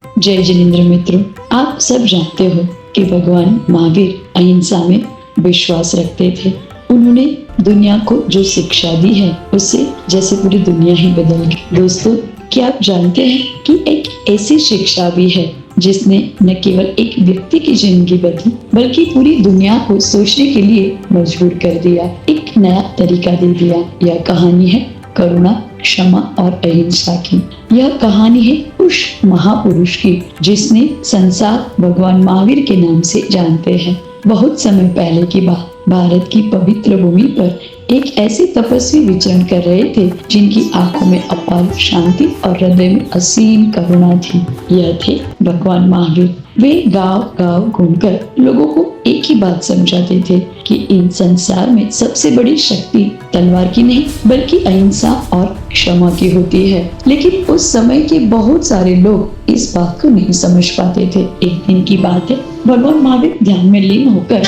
जय जिनेन्द्र मित्रों, आप सब जानते हो कि भगवान महावीर अहिंसा में विश्वास रखते थे। उन्होंने दुनिया को जो शिक्षा दी है उससे जैसे पूरी दुनिया ही बदल गई। दोस्तों, क्या आप जानते हैं कि एक ऐसी शिक्षा भी है जिसने न केवल एक व्यक्ति की जिंदगी बदली बल्कि पूरी दुनिया को सोचने के लिए मजबूर कर दिया, एक नया तरीका दे दिया। यह कहानी है करुणा, क्षमा और अहिंसा की। यह कहानी है उस महापुरुष की जिसने संसार भगवान महावीर के नाम से जानते हैं। बहुत समय पहले की बात, भारत की पवित्र भूमि पर एक ऐसे तपस्वी विचरण कर रहे थे जिनकी आंखों में अपार शांति और हृदय में असीम करुणा थी। यह थे भगवान महावीर। वे गांव-गांव घूमकर लोगों को एक ही बात समझाते थे कि इन संसार में सबसे बड़ी शक्ति तलवार की नहीं बल्कि अहिंसा और क्षमा की होती है। लेकिन उस समय के बहुत सारे लोग इस बात को नहीं समझ पाते थे। एक दिन की बात है, भगवान महावीर ध्यान में लीन होकर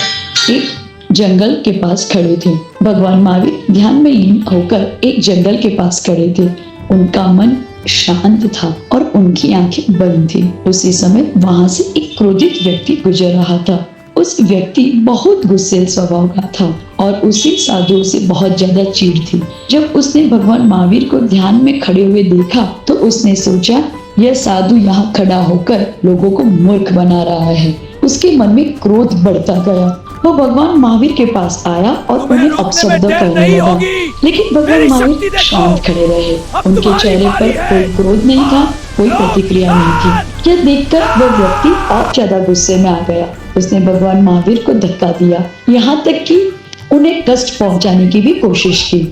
एक जंगल के पास खड़े थे। भगवान महावीर ध्यान में लीन होकर एक जंगल के पास खड़े थे। उनका मन शांत था और उनकी आंखें बंद थी। उसी समय वहां से एक क्रोधित व्यक्ति गुजर रहा था। उस व्यक्ति बहुत गुस्सेल स्वभाव का था और उसे साधुओं से बहुत ज्यादा चिढ़ थी। जब उसने भगवान महावीर को ध्यान में खड़े हुए देखा तो उसने सोचा, यह साधु यहाँ खड़ा होकर लोगों को मूर्ख बना रहा है। उसके मन में क्रोध बढ़ता गया। वो भगवान महावीर के पास आया और उन्हें अपशब्द करने लगा, लेकिन भगवान महावीर शांत खड़े रहे। उनके चेहरे पर कोई क्रोध नहीं था, कोई प्रतिक्रिया नहीं थी। यह देखकर वह व्यक्ति और ज्यादा गुस्से में आ गया। उसने भगवान महावीर को धक्का दिया, यहाँ तक कि उन्हें कष्ट पहुंचाने की भी कोशिश की,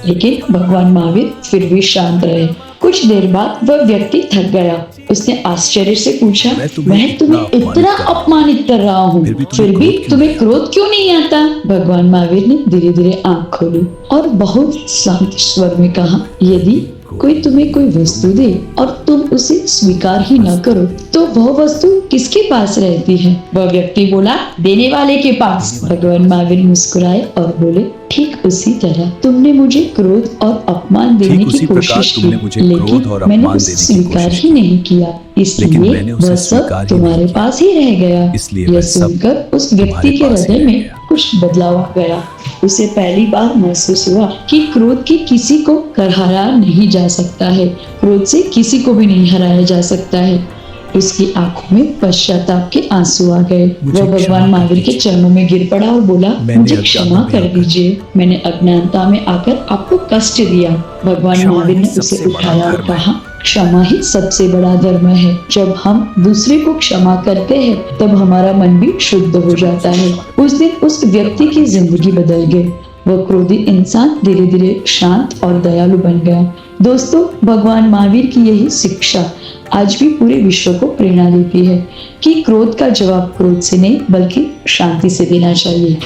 लेकिन भगवान महावीर फिर भी शांत रहे। कुछ देर बाद वह व्यक्ति थक गया। उसने आश्चर्य से पूछा, मैं तुम्हें इतना अपमानित कर रहा हूँ, फिर भी तुम्हें क्रोध क्यों नहीं आता? भगवान महावीर ने धीरे धीरे आंख खोली और बहुत शांत स्वर में कहा, यदि कोई तुम्हें कोई वस्तु दे और तुम उसे स्वीकार ही न करो तो वह वस्तु किसके पास रहती है? वह व्यक्ति बोला, देने वाले के पास। भगवान महावीर मुस्कुराए और बोले, ठीक उसी तरह तुमने मुझे क्रोध और अपमान देने की कोशिश की, लेकिन मैंने उसे स्वीकार ही नहीं किया, इसलिए वह सब तुम्हारे पास ही रह गया। यह सुनकर उस व्यक्ति के हृदय में कुछ बदलाव आ गया। उसे पहली बार महसूस हुआ कि क्रोध की किसी को हराया नहीं जा सकता है, क्रोध से किसी को भी नहीं हराया जा सकता है। उसकी आंखों में पश्चाताप के आंसू आ गए। वह भगवान महावीर के चरणों में गिर पड़ा और बोला, मुझे क्षमा कर दीजिए, मैंने अज्ञानता में आकर आपको कष्ट दिया। भगवान महावीर ने उसे उठाया और कहा, क्षमा ही सबसे बड़ा धर्म है। जब हम दूसरे को क्षमा करते हैं तब हमारा मन भी शुद्ध हो जाता है। उस दिन उस व्यक्ति की जिंदगी बदल गई। वह क्रोधी इंसान धीरे धीरे शांत और दयालु बन गया। दोस्तों, भगवान महावीर की यही शिक्षा आज भी पूरे विश्व को प्रेरणा देती है कि क्रोध का जवाब क्रोध से नहीं बल्कि शांति से देना चाहिए।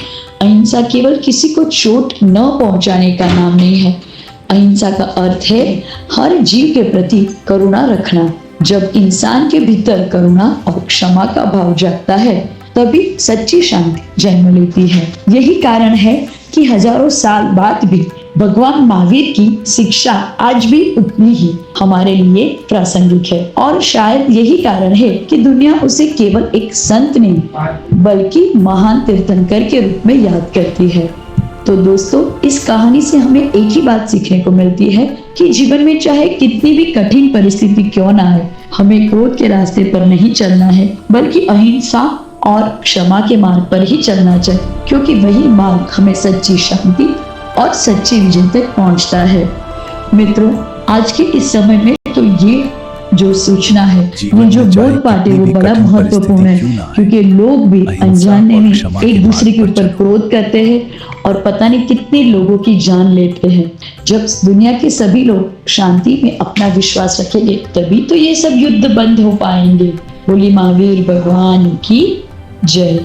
अहिंसा केवल किसी को चोट न पहुंचाने का नाम नहीं है। अहिंसा का अर्थ है हर जीव के प्रति करुणा रखना। जब इंसान के भीतर करुणा और क्षमा का भाव जागता है तभी सच्ची शांति जन्म लेती है। यही कारण है कि हजारों साल बाद भी भगवान महावीर की शिक्षा आज भी उतनी ही हमारे लिए प्रासंगिक है और शायद यही कारण है कि दुनिया उसे केवल एक संत नहीं बल्कि महान तीर्थंकर के रूप में याद करती है। तो दोस्तों, इस कहानी से हमें एक ही बात सीखने को मिलती है कि जीवन में चाहे कितनी भी कठिन परिस्थिति क्यों ना आए, हमें क्रोध के रास्ते पर नहीं चलना है बल्कि अहिंसा और क्षमा के मार्ग पर ही चलना चाहिए, क्योंकि वही मार्ग हमें सच्ची शांति और सच्ची विजय तक पहुंचता है। मित्रों, आज के इस समय में तो ये जो सूचना है, ये जो बोध पाठे वो बड़ा महत्वपूर्ण है, क्योंकि लोग भी अनजाने में एक दूसरे के ऊपर क्रोध करते हैं और पता नहीं कितने लोगों की जान लेते हैं। जब दुनिया के सभी लोग शांति में अपना विश्वास रखेंगे तभी तो ये सब युद्ध बंद हो पाएंगे। बोली महावीर भगवान की जय।